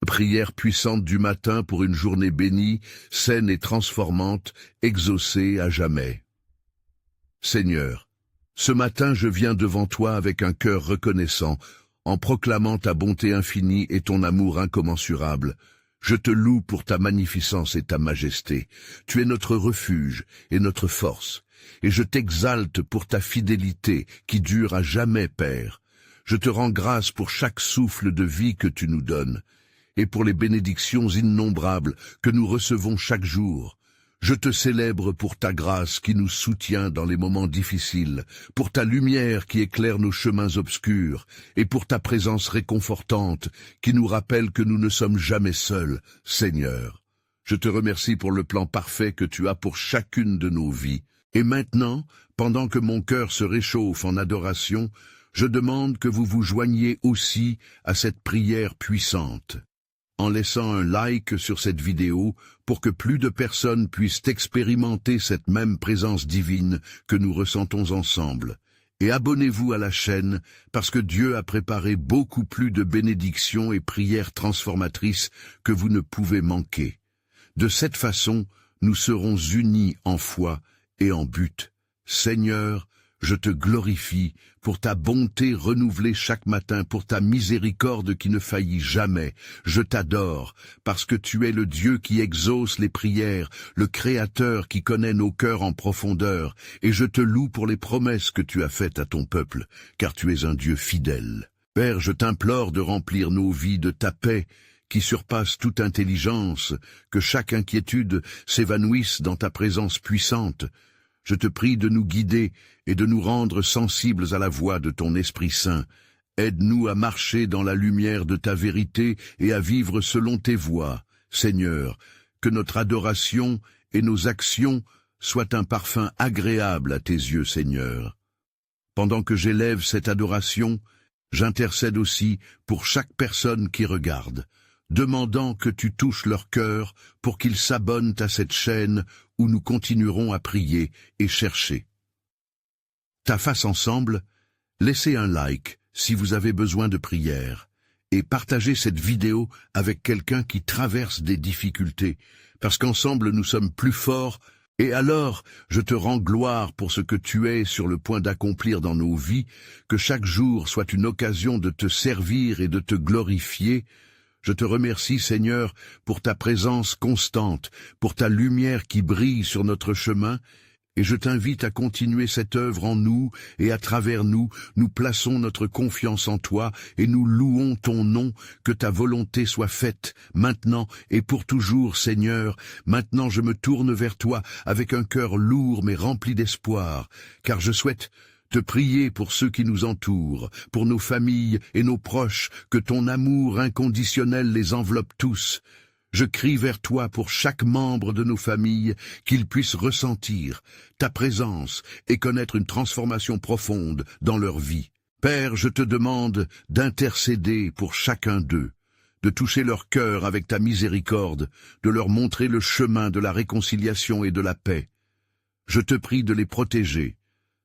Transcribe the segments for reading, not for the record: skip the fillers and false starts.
Prière puissante du matin pour une journée bénie, saine et transformante, exaucée à jamais. Seigneur, ce matin je viens devant toi avec un cœur reconnaissant, en proclamant ta bonté infinie et ton amour incommensurable. Je te loue pour ta magnificence et ta majesté. Tu es notre refuge et notre force, et je t'exalte pour ta fidélité qui dure à jamais, Père. Je te rends grâce pour chaque souffle de vie que tu nous donnes, et pour les bénédictions innombrables que nous recevons chaque jour. Je te célèbre pour ta grâce qui nous soutient dans les moments difficiles, pour ta lumière qui éclaire nos chemins obscurs, et pour ta présence réconfortante qui nous rappelle que nous ne sommes jamais seuls, Seigneur. Je te remercie pour le plan parfait que tu as pour chacune de nos vies. Et maintenant, pendant que mon cœur se réchauffe en adoration, je demande que vous vous joigniez aussi à cette prière puissante, en laissant un like sur cette vidéo pour que plus de personnes puissent expérimenter cette même présence divine que nous ressentons ensemble. Et abonnez-vous à la chaîne parce que Dieu a préparé beaucoup plus de bénédictions et prières transformatrices que vous ne pouvez manquer. De cette façon, nous serons unis en foi et en but. Seigneur, je te glorifie pour ta bonté renouvelée chaque matin, pour ta miséricorde qui ne faillit jamais. Je t'adore parce que tu es le Dieu qui exauce les prières, le Créateur qui connaît nos cœurs en profondeur, et je te loue pour les promesses que tu as faites à ton peuple, car tu es un Dieu fidèle. Père, je t'implore de remplir nos vies de ta paix, qui surpasse toute intelligence, que chaque inquiétude s'évanouisse dans ta présence puissante. Je te prie de nous guider et de nous rendre sensibles à la voix de ton Esprit Saint. Aide-nous à marcher dans la lumière de ta vérité et à vivre selon tes voies. Seigneur, que notre adoration et nos actions soient un parfum agréable à tes yeux, Seigneur. Pendant que j'élève cette adoration, j'intercède aussi pour chaque personne qui regarde, demandant que tu touches leur cœur pour qu'ils s'abonnent à cette chaîne où nous continuerons à prier et chercher ta face ensemble. Laissez un like si vous avez besoin de prière et partagez cette vidéo avec quelqu'un qui traverse des difficultés, parce qu'ensemble nous sommes plus forts. Et alors, je te rends gloire pour ce que tu es sur le point d'accomplir dans nos vies, que chaque jour soit une occasion de te servir et de te glorifier. Je te remercie, Seigneur, pour ta présence constante, pour ta lumière qui brille sur notre chemin, et je t'invite à continuer cette œuvre en nous, et à travers nous, nous plaçons notre confiance en toi, et nous louons ton nom, que ta volonté soit faite, maintenant et pour toujours, Seigneur. Maintenant je me tourne vers toi, avec un cœur lourd mais rempli d'espoir, car je souhaite te prier pour ceux qui nous entourent, pour nos familles et nos proches, que ton amour inconditionnel les enveloppe tous. Je crie vers toi pour chaque membre de nos familles, qu'ils puissent ressentir ta présence et connaître une transformation profonde dans leur vie. Père, je te demande d'intercéder pour chacun d'eux, de toucher leur cœur avec ta miséricorde, de leur montrer le chemin de la réconciliation et de la paix. Je te prie de les protéger,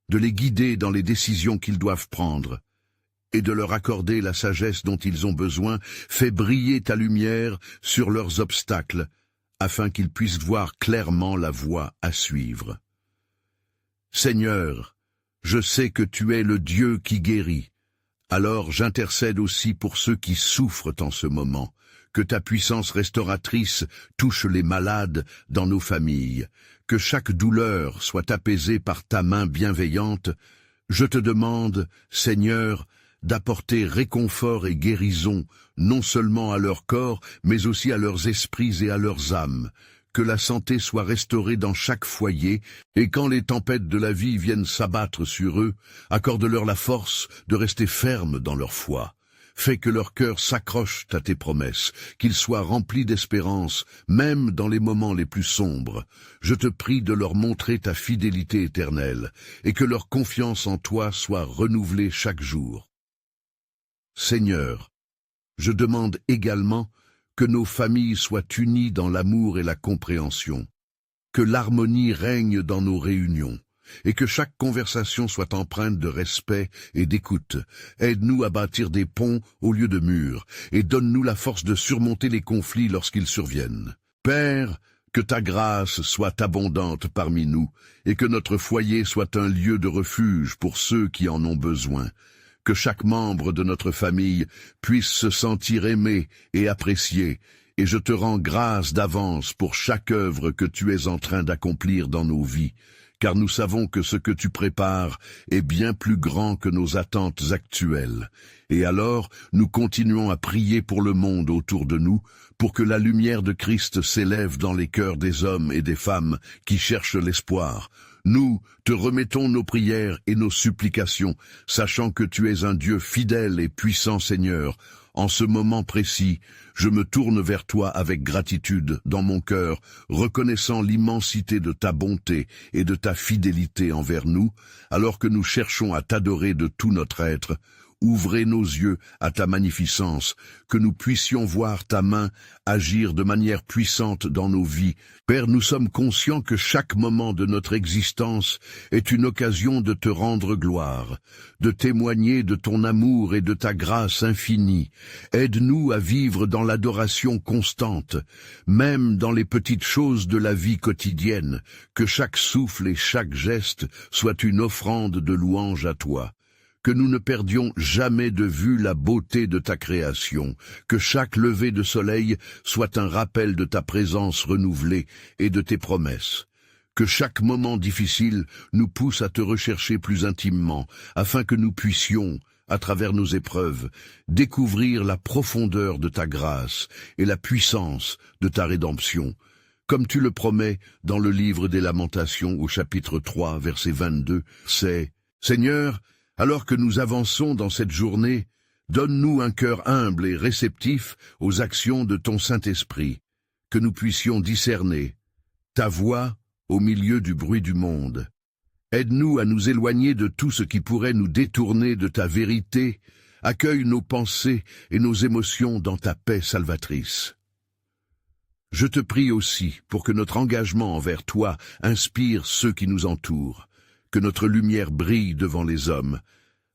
de les guider dans les décisions qu'ils doivent prendre, et de leur accorder la sagesse dont ils ont besoin. Fais briller ta lumière sur leurs obstacles, afin qu'ils puissent voir clairement la voie à suivre. Seigneur, je sais que tu es le Dieu qui guérit, alors j'intercède aussi pour ceux qui souffrent en ce moment. Que ta puissance restauratrice touche les malades dans nos familles, que chaque douleur soit apaisée par ta main bienveillante. Je te demande, Seigneur, d'apporter réconfort et guérison, non seulement à leur corps, mais aussi à leurs esprits et à leurs âmes. Que la santé soit restaurée dans chaque foyer, et quand les tempêtes de la vie viennent s'abattre sur eux, accorde-leur la force de rester fermes dans leur foi. Fais que leur cœur s'accroche à tes promesses, qu'ils soient remplis d'espérance, même dans les moments les plus sombres. Je te prie de leur montrer ta fidélité éternelle, et que leur confiance en toi soit renouvelée chaque jour. Seigneur, je demande également que nos familles soient unies dans l'amour et la compréhension, que l'harmonie règne dans nos réunions, et que chaque conversation soit empreinte de respect et d'écoute. Aide-nous à bâtir des ponts au lieu de murs, et donne-nous la force de surmonter les conflits lorsqu'ils surviennent. Père, que ta grâce soit abondante parmi nous, et que notre foyer soit un lieu de refuge pour ceux qui en ont besoin. Que chaque membre de notre famille puisse se sentir aimé et apprécié, et je te rends grâce d'avance pour chaque œuvre que tu es en train d'accomplir dans nos vies, car nous savons que ce que tu prépares est bien plus grand que nos attentes actuelles. Et alors, nous continuons à prier pour le monde autour de nous, pour que la lumière de Christ s'élève dans les cœurs des hommes et des femmes qui cherchent l'espoir. Nous te remettons nos prières et nos supplications, sachant que tu es un Dieu fidèle et puissant, Seigneur. En ce moment précis, je me tourne vers toi avec gratitude dans mon cœur, reconnaissant l'immensité de ta bonté et de ta fidélité envers nous, alors que nous cherchons à t'adorer de tout notre être. Ouvrez nos yeux à ta magnificence, que nous puissions voir ta main agir de manière puissante dans nos vies. Père, nous sommes conscients que chaque moment de notre existence est une occasion de te rendre gloire, de témoigner de ton amour et de ta grâce infinie. Aide-nous à vivre dans l'adoration constante, même dans les petites choses de la vie quotidienne, que chaque souffle et chaque geste soit une offrande de louange à toi. Que nous ne perdions jamais de vue la beauté de ta création, que chaque lever de soleil soit un rappel de ta présence renouvelée et de tes promesses. Que chaque moment difficile nous pousse à te rechercher plus intimement, afin que nous puissions, à travers nos épreuves, découvrir la profondeur de ta grâce et la puissance de ta rédemption. Comme tu le promets dans le livre des Lamentations au chapitre 3, verset 22, c'est « Seigneur, alors que nous avançons dans cette journée, donne-nous un cœur humble et réceptif aux actions de ton Saint-Esprit, que nous puissions discerner ta voix au milieu du bruit du monde. Aide-nous à nous éloigner de tout ce qui pourrait nous détourner de ta vérité. Accueille nos pensées et nos émotions dans ta paix salvatrice. Je te prie aussi pour que notre engagement envers toi inspire ceux qui nous entourent, que notre lumière brille devant les hommes,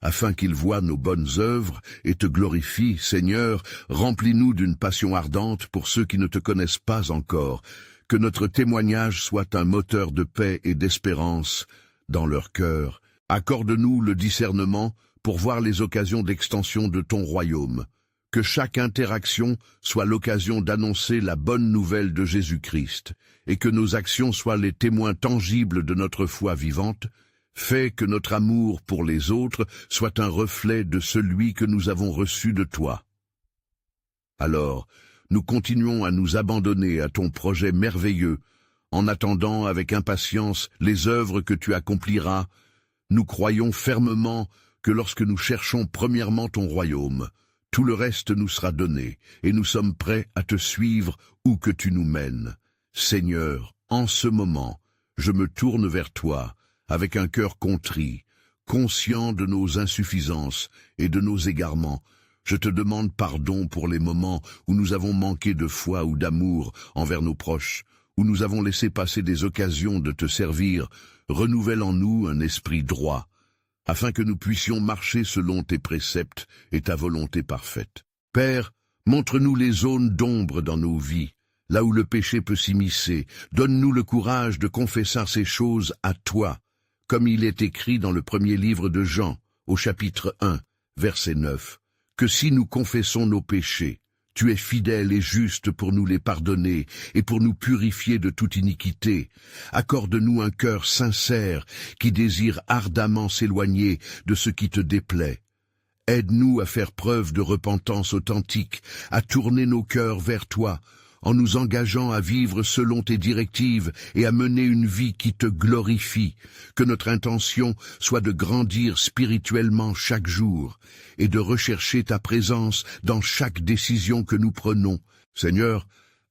afin qu'ils voient nos bonnes œuvres et te glorifient. Seigneur, remplis-nous d'une passion ardente pour ceux qui ne te connaissent pas encore, que notre témoignage soit un moteur de paix et d'espérance dans leur cœur. Accorde-nous le discernement pour voir les occasions d'extension de ton royaume. Que chaque interaction soit l'occasion d'annoncer la bonne nouvelle de Jésus-Christ, et que nos actions soient les témoins tangibles de notre foi vivante. Fais que notre amour pour les autres soit un reflet de celui que nous avons reçu de toi. Alors, nous continuons à nous abandonner à ton projet merveilleux, en attendant avec impatience les œuvres que tu accompliras. Nous croyons fermement que lorsque nous cherchons premièrement ton royaume, tout le reste nous sera donné, et nous sommes prêts à te suivre où que tu nous mènes. Seigneur, en ce moment, je me tourne vers toi, avec un cœur contrit, conscient de nos insuffisances et de nos égarements. Je te demande pardon pour les moments où nous avons manqué de foi ou d'amour envers nos proches, où nous avons laissé passer des occasions de te servir. Renouvelle en nous un esprit droit, afin que nous puissions marcher selon tes préceptes et ta volonté parfaite. Père, montre-nous les zones d'ombre dans nos vies, là où le péché peut s'immiscer. Donne-nous le courage de confesser ces choses à toi, comme il est écrit dans le premier livre de Jean, au chapitre 1, verset 9, que si nous confessons nos péchés, tu es fidèle et juste pour nous les pardonner et pour nous purifier de toute iniquité. Accorde-nous un cœur sincère qui désire ardemment s'éloigner de ce qui te déplaît. Aide-nous à faire preuve de repentance authentique, à tourner nos cœurs vers toi, en nous engageant à vivre selon tes directives et à mener une vie qui te glorifie. Que notre intention soit de grandir spirituellement chaque jour et de rechercher ta présence dans chaque décision que nous prenons. Seigneur,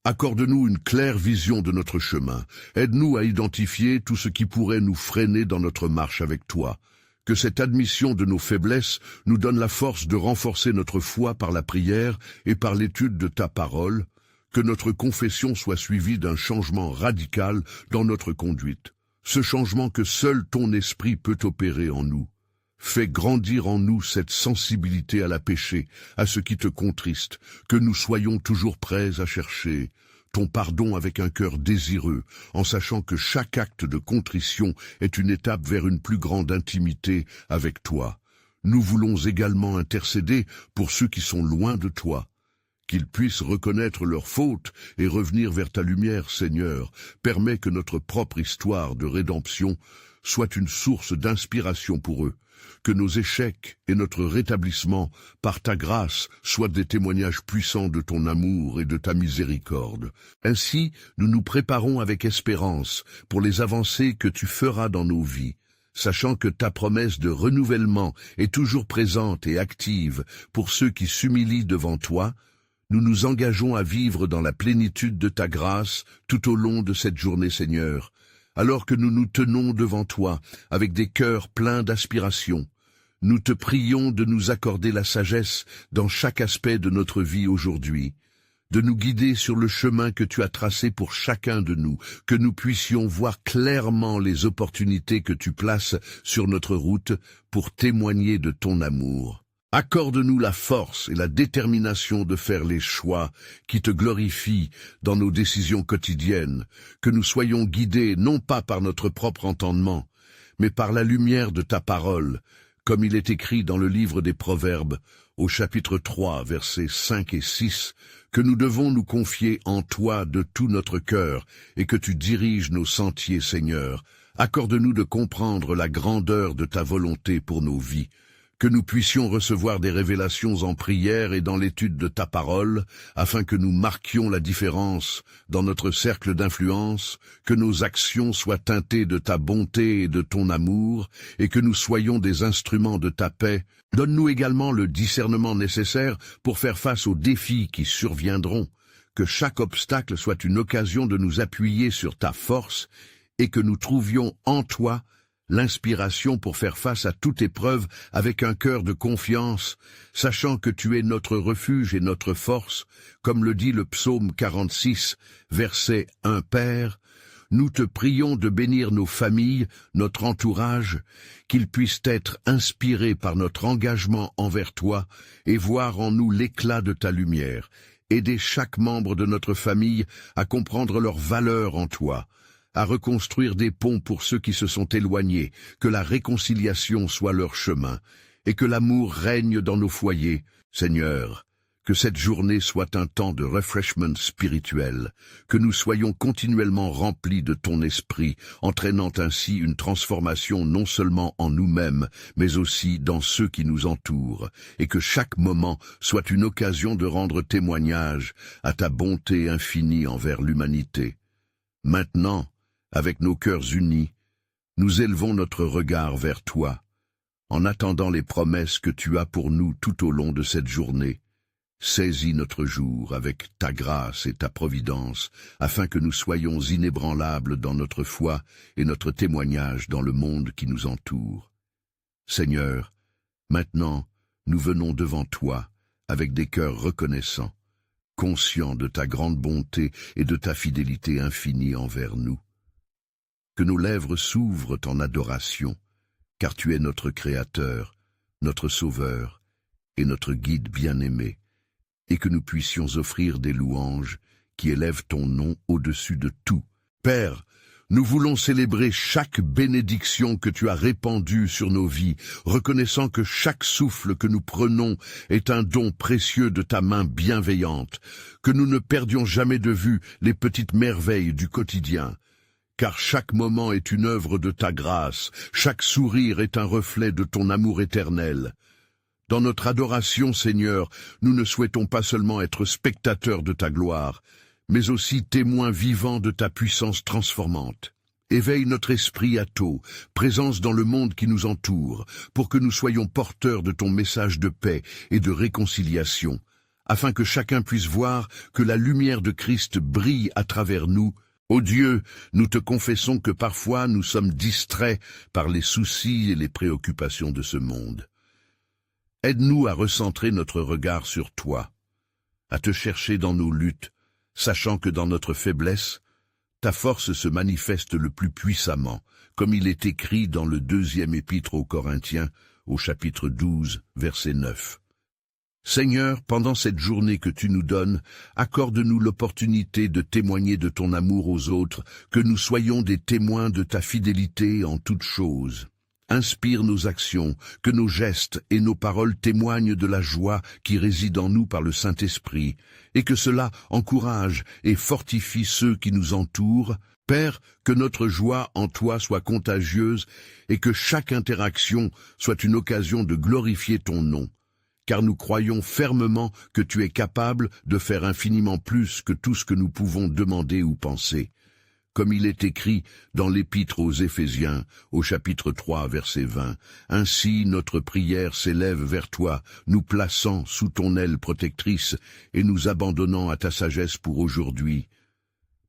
accorde-nous une claire vision de notre chemin. Aide-nous à identifier tout ce qui pourrait nous freiner dans notre marche avec toi. Que cette admission de nos faiblesses nous donne la force de renforcer notre foi par la prière et par l'étude de ta parole. Que notre confession soit suivie d'un changement radical dans notre conduite. ce changement que seul ton esprit peut opérer en nous. Fais grandir en nous cette sensibilité à la péché, à ce qui te contriste, que nous soyons toujours prêts à chercher ton pardon avec un cœur désireux, en sachant que chaque acte de contrition est une étape vers une plus grande intimité avec toi. Nous voulons également intercéder pour ceux qui sont loin de toi, qu'ils puissent reconnaître leurs fautes et revenir vers ta lumière, Seigneur. Permets que notre propre histoire de rédemption soit une source d'inspiration pour eux, que nos échecs et notre rétablissement, par ta grâce, soient des témoignages puissants de ton amour et de ta miséricorde. Ainsi, nous nous préparons avec espérance pour les avancées que tu feras dans nos vies, sachant que ta promesse de renouvellement est toujours présente et active pour ceux qui s'humilient devant toi. Nous nous engageons à vivre dans la plénitude de ta grâce tout au long de cette journée, Seigneur, alors que nous nous tenons devant toi avec des cœurs pleins d'aspiration. Nous te prions de nous accorder la sagesse dans chaque aspect de notre vie aujourd'hui, de nous guider sur le chemin que tu as tracé pour chacun de nous, que nous puissions voir clairement les opportunités que tu places sur notre route pour témoigner de ton amour. Accorde-nous la force et la détermination de faire les choix qui te glorifient dans nos décisions quotidiennes, que nous soyons guidés non pas par notre propre entendement, mais par la lumière de ta parole, comme il est écrit dans le livre des Proverbes, au chapitre 3, versets 5 et 6, que nous devons nous confier en toi de tout notre cœur et que tu diriges nos sentiers, Seigneur. Accorde-nous de comprendre la grandeur de ta volonté pour nos vies, que nous puissions recevoir des révélations en prière et dans l'étude de ta parole, afin que nous marquions la différence dans notre cercle d'influence, que nos actions soient teintées de ta bonté et de ton amour, et que nous soyons des instruments de ta paix. Donne-nous également le discernement nécessaire pour faire face aux défis qui surviendront, que chaque obstacle soit une occasion de nous appuyer sur ta force, et que nous trouvions en toi l'inspiration pour faire face à toute épreuve avec un cœur de confiance, sachant que tu es notre refuge et notre force, comme le dit le psaume 46, verset 1. Père, nous te prions de bénir nos familles, notre entourage, qu'ils puissent être inspirés par notre engagement envers toi et voir en nous l'éclat de ta lumière. Aider chaque membre de notre famille à comprendre leur valeur en toi, à reconstruire des ponts pour ceux qui se sont éloignés, que la réconciliation soit leur chemin, et que l'amour règne dans nos foyers. Seigneur, que cette journée soit un temps de refreshment spirituel, que nous soyons continuellement remplis de ton esprit, entraînant ainsi une transformation non seulement en nous-mêmes, mais aussi dans ceux qui nous entourent, et que chaque moment soit une occasion de rendre témoignage à ta bonté infinie envers l'humanité. Maintenant, avec nos cœurs unis, nous élevons notre regard vers toi, en attendant les promesses que tu as pour nous tout au long de cette journée. Saisis notre jour avec ta grâce et ta providence, afin que nous soyons inébranlables dans notre foi et notre témoignage dans le monde qui nous entoure. Seigneur, maintenant, nous venons devant toi avec des cœurs reconnaissants, conscients de ta grande bonté et de ta fidélité infinie envers nous. Que nos lèvres s'ouvrent en adoration, car tu es notre Créateur, notre Sauveur et notre Guide bien-aimé, et que nous puissions offrir des louanges qui élèvent ton nom au-dessus de tout. Père, nous voulons célébrer chaque bénédiction que tu as répandue sur nos vies, reconnaissant que chaque souffle que nous prenons est un don précieux de ta main bienveillante, que nous ne perdions jamais de vue les petites merveilles du quotidien, car chaque moment est une œuvre de ta grâce, chaque sourire est un reflet de ton amour éternel. Dans notre adoration, Seigneur, nous ne souhaitons pas seulement être spectateurs de ta gloire, mais aussi témoins vivants de ta puissance transformante. Éveille notre esprit à tôt, présence dans le monde qui nous entoure, pour que nous soyons porteurs de ton message de paix et de réconciliation, afin que chacun puisse voir que la lumière de Christ brille à travers nous. Ô Dieu, nous te confessons que parfois nous sommes distraits par les soucis et les préoccupations de ce monde. Aide-nous à recentrer notre regard sur toi, à te chercher dans nos luttes, sachant que dans notre faiblesse, ta force se manifeste le plus puissamment, comme il est écrit dans le 2e épître aux Corinthiens, au chapitre 12, verset 9. Seigneur, pendant cette journée que tu nous donnes, accorde-nous l'opportunité de témoigner de ton amour aux autres, que nous soyons des témoins de ta fidélité en toutes choses. Inspire nos actions, que nos gestes et nos paroles témoignent de la joie qui réside en nous par le Saint-Esprit, et que cela encourage et fortifie ceux qui nous entourent. Père, que notre joie en toi soit contagieuse et que chaque interaction soit une occasion de glorifier ton nom. Car nous croyons fermement que tu es capable de faire infiniment plus que tout ce que nous pouvons demander ou penser. Comme il est écrit dans l'Épître aux Éphésiens, au chapitre 3, verset 20, « Ainsi notre prière s'élève vers toi, nous plaçant sous ton aile protectrice et nous abandonnant à ta sagesse pour aujourd'hui.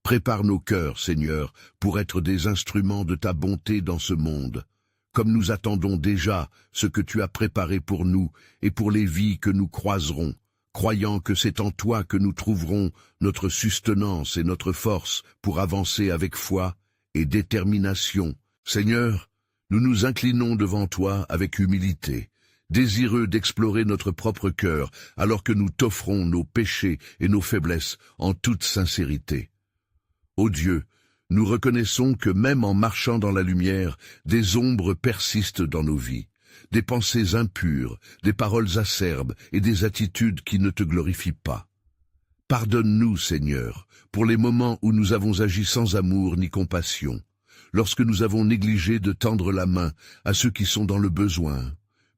Prépare nos cœurs, Seigneur, pour être des instruments de ta bonté dans ce monde. Comme nous attendons déjà ce que tu as préparé pour nous et pour les vies que nous croiserons, croyant que c'est en toi que nous trouverons notre sustenance et notre force pour avancer avec foi et détermination. Seigneur, nous nous inclinons devant toi avec humilité, désireux d'explorer notre propre cœur, alors que nous t'offrons nos péchés et nos faiblesses en toute sincérité. Ô Dieu, nous reconnaissons que même en marchant dans la lumière, des ombres persistent dans nos vies. Des pensées impures, des paroles acerbes et des attitudes qui ne te glorifient pas. Pardonne-nous, Seigneur, pour les moments où nous avons agi sans amour ni compassion, lorsque nous avons négligé de tendre la main à ceux qui sont dans le besoin.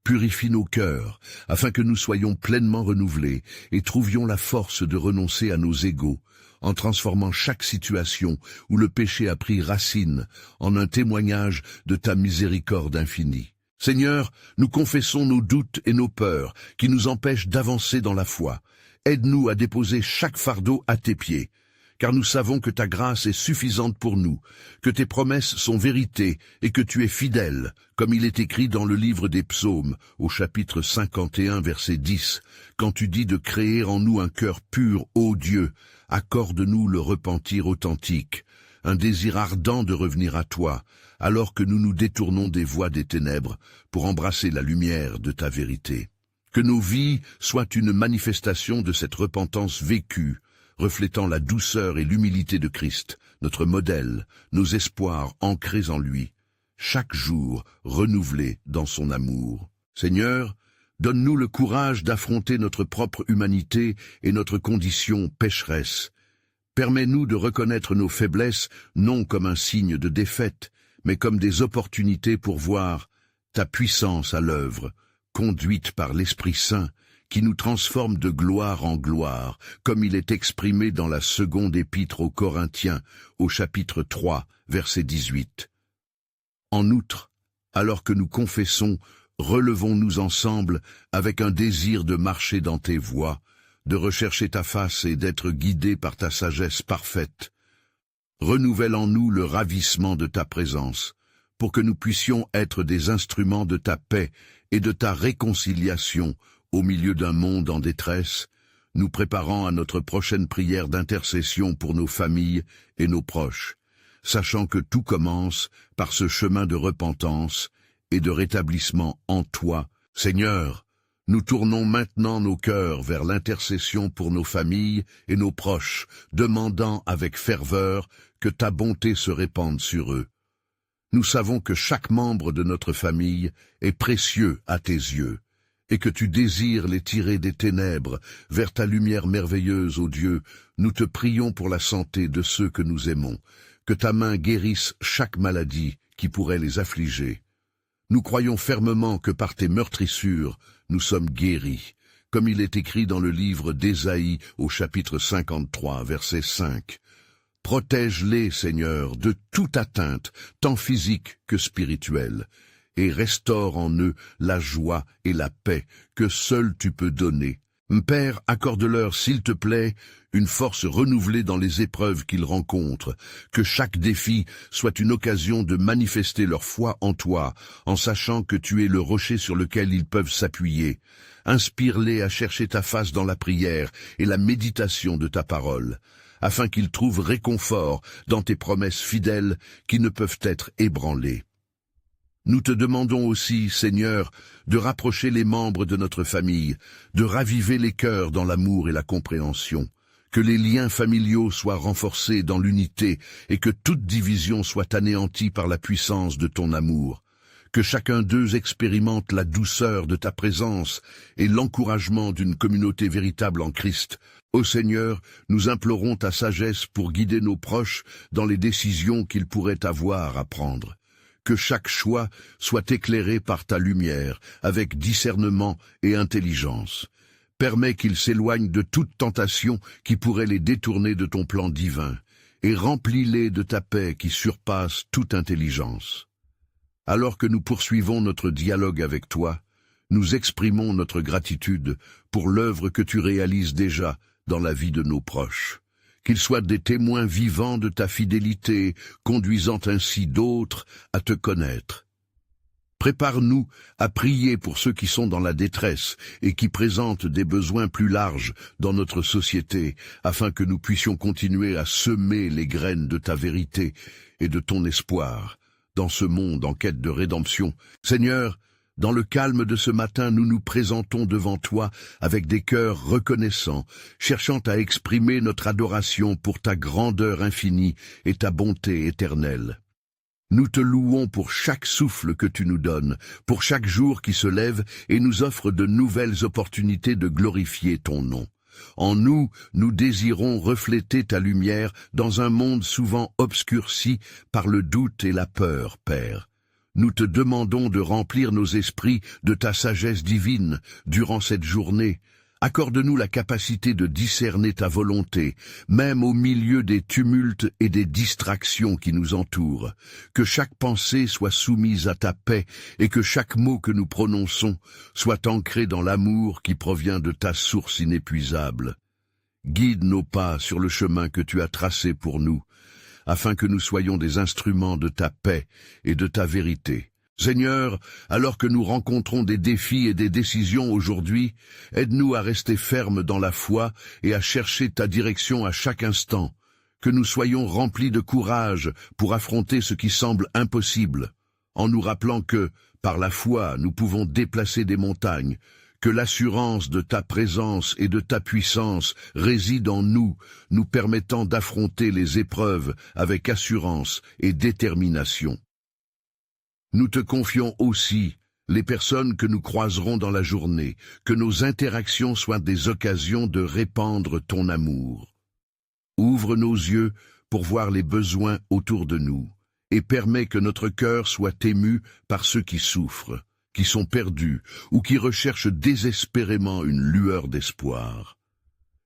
Purifie nos cœurs, afin que nous soyons pleinement renouvelés et trouvions la force de renoncer à nos égos, en transformant chaque situation où le péché a pris racine en un témoignage de ta miséricorde infinie. Seigneur, nous confessons nos doutes et nos peurs qui nous empêchent d'avancer dans la foi. Aide-nous à déposer chaque fardeau à tes pieds, car nous savons que ta grâce est suffisante pour nous, que tes promesses sont vérité et que tu es fidèle, comme il est écrit dans le livre des Psaumes, au chapitre 51, verset 10, quand tu dis de créer en nous un cœur pur, ô Dieu, accorde-nous le repentir authentique, un désir ardent de revenir à toi, alors que nous nous détournons des voies des ténèbres pour embrasser la lumière de ta vérité. Que nos vies soient une manifestation de cette repentance vécue, reflétant la douceur et l'humilité de Christ, notre modèle, nos espoirs ancrés en lui, chaque jour renouvelés dans son amour. Seigneur, donne-nous le courage d'affronter notre propre humanité et notre condition pécheresse. Permets-nous de reconnaître nos faiblesses non comme un signe de défaite, mais comme des opportunités pour voir ta puissance à l'œuvre, conduite par l'Esprit Saint, qui nous transforme de gloire en gloire, comme il est exprimé dans la 2e épître aux Corinthiens, au chapitre 3, verset 18. En outre, alors que nous confessons, relevons-nous ensemble avec un désir de marcher dans tes voies, de rechercher ta face et d'être guidés par ta sagesse parfaite. Renouvelle en nous le ravissement de ta présence, pour que nous puissions être des instruments de ta paix et de ta réconciliation au milieu d'un monde en détresse, nous préparant à notre prochaine prière d'intercession pour nos familles et nos proches, sachant que tout commence par ce chemin de repentance et de rétablissement en toi. Seigneur, nous tournons maintenant nos cœurs vers l'intercession pour nos familles et nos proches, demandant avec ferveur que ta bonté se répande sur eux. Nous savons que chaque membre de notre famille est précieux à tes yeux, et que tu désires les tirer des ténèbres vers ta lumière merveilleuse, ô Dieu. Nous te prions pour la santé de ceux que nous aimons, que ta main guérisse chaque maladie qui pourrait les affliger. Nous croyons fermement que par tes meurtrissures, nous sommes guéris, comme il est écrit dans le livre d'Ésaïe au chapitre 53, verset 5. Protège-les, Seigneur, de toute atteinte, tant physique que spirituelle, et restaure en eux la joie et la paix que seul tu peux donner. Père, accorde-leur, s'il te plaît, une force renouvelée dans les épreuves qu'ils rencontrent, que chaque défi soit une occasion de manifester leur foi en toi, en sachant que tu es le rocher sur lequel ils peuvent s'appuyer. Inspire-les à chercher ta face dans la prière et la méditation de ta parole, afin qu'ils trouvent réconfort dans tes promesses fidèles qui ne peuvent être ébranlées. Nous te demandons aussi, Seigneur, de rapprocher les membres de notre famille, de raviver les cœurs dans l'amour et la compréhension, que les liens familiaux soient renforcés dans l'unité et que toute division soit anéantie par la puissance de ton amour, que chacun d'eux expérimente la douceur de ta présence et l'encouragement d'une communauté véritable en Christ. Ô Seigneur, nous implorons ta sagesse pour guider nos proches dans les décisions qu'ils pourraient avoir à prendre. Que chaque choix soit éclairé par ta lumière, avec discernement et intelligence. Permets qu'ils s'éloignent de toute tentation qui pourrait les détourner de ton plan divin, et remplis-les de ta paix qui surpasse toute intelligence. Alors que nous poursuivons notre dialogue avec toi, nous exprimons notre gratitude pour l'œuvre que tu réalises déjà dans la vie de nos proches. Qu'ils soient des témoins vivants de ta fidélité, conduisant ainsi d'autres à te connaître. Prépare-nous à prier pour ceux qui sont dans la détresse et qui présentent des besoins plus larges dans notre société, afin que nous puissions continuer à semer les graines de ta vérité et de ton espoir dans ce monde en quête de rédemption. Seigneur, dans le calme de ce matin, nous nous présentons devant toi avec des cœurs reconnaissants, cherchant à exprimer notre adoration pour ta grandeur infinie et ta bonté éternelle. Nous te louons pour chaque souffle que tu nous donnes, pour chaque jour qui se lève et nous offre de nouvelles opportunités de glorifier ton nom. En nous, nous désirons refléter ta lumière dans un monde souvent obscurci par le doute et la peur, Père. Nous te demandons de remplir nos esprits de ta sagesse divine durant cette journée. Accorde-nous la capacité de discerner ta volonté, même au milieu des tumultes et des distractions qui nous entourent. Que chaque pensée soit soumise à ta paix et que chaque mot que nous prononçons soit ancré dans l'amour qui provient de ta source inépuisable. Guide nos pas sur le chemin que tu as tracé pour nous, afin que nous soyons des instruments de ta paix et de ta vérité. Seigneur, alors que nous rencontrons des défis et des décisions aujourd'hui, aide-nous à rester fermes dans la foi et à chercher ta direction à chaque instant, que nous soyons remplis de courage pour affronter ce qui semble impossible, en nous rappelant que, par la foi, nous pouvons déplacer des montagnes, que l'assurance de ta présence et de ta puissance réside en nous, nous permettant d'affronter les épreuves avec assurance et détermination. Nous te confions aussi les personnes que nous croiserons dans la journée, que nos interactions soient des occasions de répandre ton amour. Ouvre nos yeux pour voir les besoins autour de nous, et permets que notre cœur soit ému par ceux qui souffrent, qui sont perdus ou qui recherchent désespérément une lueur d'espoir.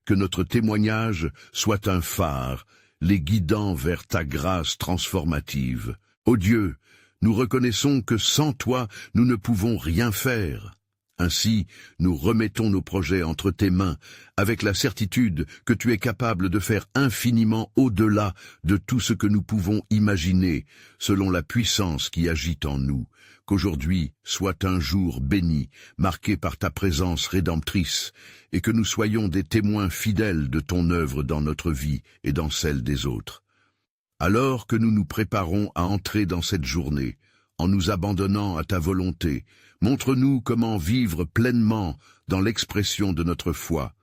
Que notre témoignage soit un phare, les guidant vers ta grâce transformative. Ô Dieu, nous reconnaissons que sans toi, nous ne pouvons rien faire. Ainsi, nous remettons nos projets entre tes mains, avec la certitude que tu es capable de faire infiniment au-delà de tout ce que nous pouvons imaginer, selon la puissance qui agit en nous. Qu'aujourd'hui soit un jour béni, marqué par ta présence rédemptrice, et que nous soyons des témoins fidèles de ton œuvre dans notre vie et dans celle des autres. Alors que nous nous préparons à entrer dans cette journée, en nous abandonnant à ta volonté, montre-nous comment vivre pleinement dans l'expression de notre foi,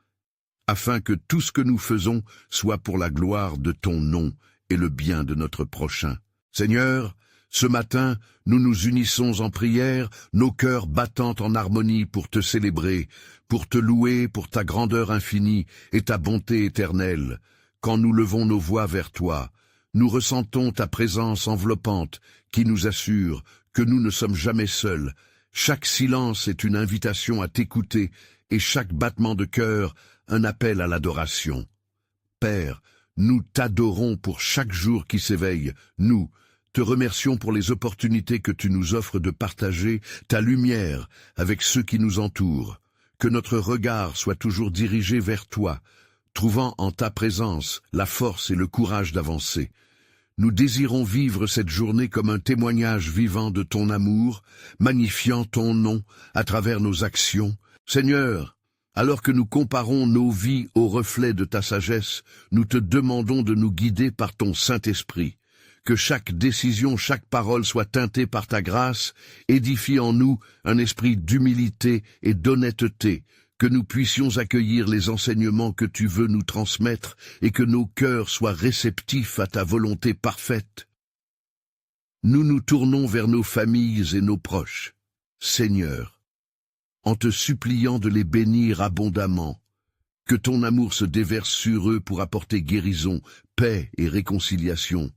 afin que tout ce que nous faisons soit pour la gloire de ton nom et le bien de notre prochain. Seigneur, ce matin, nous nous unissons en prière, nos cœurs battant en harmonie pour te célébrer, pour te louer pour ta grandeur infinie et ta bonté éternelle. Quand nous levons nos voix vers toi, nous ressentons ta présence enveloppante qui nous assure que nous ne sommes jamais seuls. Chaque silence est une invitation à t'écouter et chaque battement de cœur un appel à l'adoration. Père, nous t'adorons pour chaque jour qui s'éveille. Nous te remercions pour les opportunités que tu nous offres de partager ta lumière avec ceux qui nous entourent. que notre regard soit toujours dirigé vers toi, trouvant en ta présence la force et le courage d'avancer. Nous désirons vivre cette journée comme un témoignage vivant de ton amour, magnifiant ton nom à travers nos actions. Seigneur, alors que nous comparons nos vies au reflet de ta sagesse, nous te demandons de nous guider par ton Saint-Esprit. Que chaque décision, chaque parole soit teintée par ta grâce, édifie en nous un esprit d'humilité et d'honnêteté, que nous puissions accueillir les enseignements que tu veux nous transmettre et que nos cœurs soient réceptifs à ta volonté parfaite. Nous nous tournons vers nos familles et nos proches, Seigneur, en te suppliant de les bénir abondamment, que ton amour se déverse sur eux pour apporter guérison, paix et réconciliation.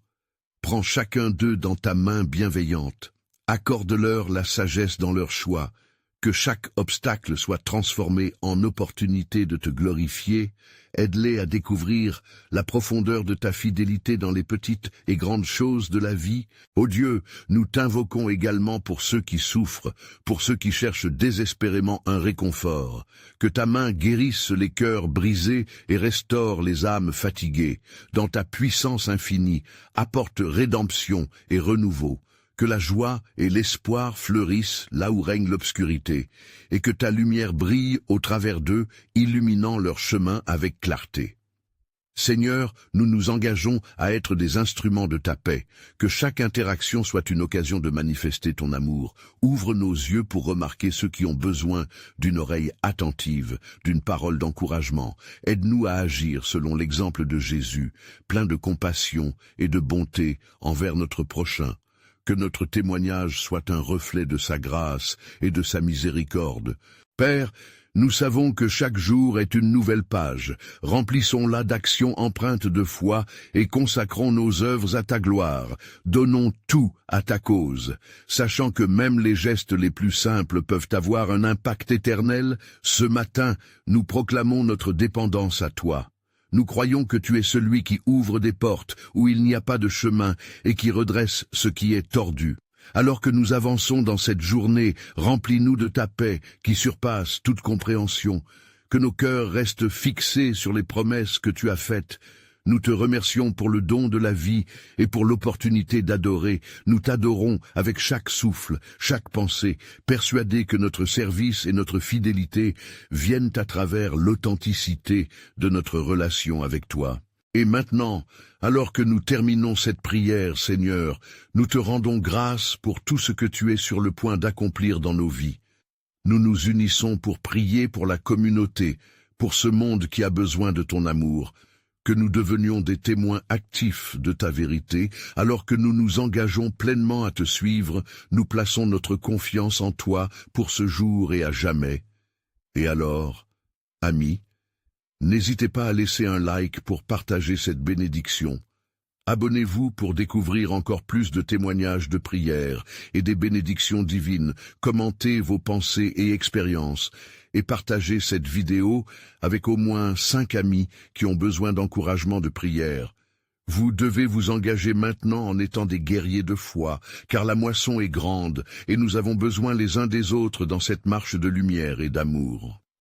Prends chacun d'eux dans ta main bienveillante, accorde-leur la sagesse dans leurs choix, que chaque obstacle soit transformé en opportunité de te glorifier, aide-les à découvrir la profondeur de ta fidélité dans les petites et grandes choses de la vie. Ô Dieu, nous t'invoquons également pour ceux qui souffrent, pour ceux qui cherchent désespérément un réconfort. Que ta main guérisse les cœurs brisés et restaure les âmes fatiguées. Dans ta puissance infinie, apporte rédemption et renouveau. Que la joie et l'espoir fleurissent là où règne l'obscurité, et que ta lumière brille au travers d'eux, illuminant leur chemin avec clarté. Seigneur, nous nous engageons à être des instruments de ta paix, que chaque interaction soit une occasion de manifester ton amour. Ouvre nos yeux pour remarquer ceux qui ont besoin d'une oreille attentive, d'une parole d'encouragement. Aide-nous à agir selon l'exemple de Jésus, plein de compassion et de bonté envers notre prochain. Que notre témoignage soit un reflet de sa grâce et de sa miséricorde. Père, nous savons que chaque jour est une nouvelle page. Remplissons-la d'actions empreintes de foi et consacrons nos œuvres à ta gloire. Donnons tout à ta cause. Sachant que même les gestes les plus simples peuvent avoir un impact éternel, ce matin, nous proclamons notre dépendance à toi. Nous croyons que tu es celui qui ouvre des portes où il n'y a pas de chemin et qui redresse ce qui est tordu. Alors que nous avançons dans cette journée, remplis-nous de ta paix qui surpasse toute compréhension. Que nos cœurs restent fixés sur les promesses que tu as faites. Nous te remercions pour le don de la vie et pour l'opportunité d'adorer. Nous t'adorons avec chaque souffle, chaque pensée, persuadés que notre service et notre fidélité viennent à travers l'authenticité de notre relation avec toi. Et maintenant, alors que nous terminons cette prière, Seigneur, nous te rendons grâce pour tout ce que tu es sur le point d'accomplir dans nos vies. Nous nous unissons pour prier pour la communauté, pour ce monde qui a besoin de ton amour. Que nous devenions des témoins actifs de ta vérité, alors que nous nous engageons pleinement à te suivre, nous plaçons notre confiance en toi pour ce jour et à jamais. Et alors, amis, n'hésitez pas à laisser un like pour partager cette bénédiction. Abonnez-vous pour découvrir encore plus de témoignages de prière et des bénédictions divines. Commentez vos pensées et expériences et partagez cette vidéo avec au moins 5 amis qui ont besoin d'encouragement de prière. Vous devez vous engager maintenant en étant des guerriers de foi, car la moisson est grande et nous avons besoin les uns des autres dans cette marche de lumière et d'amour.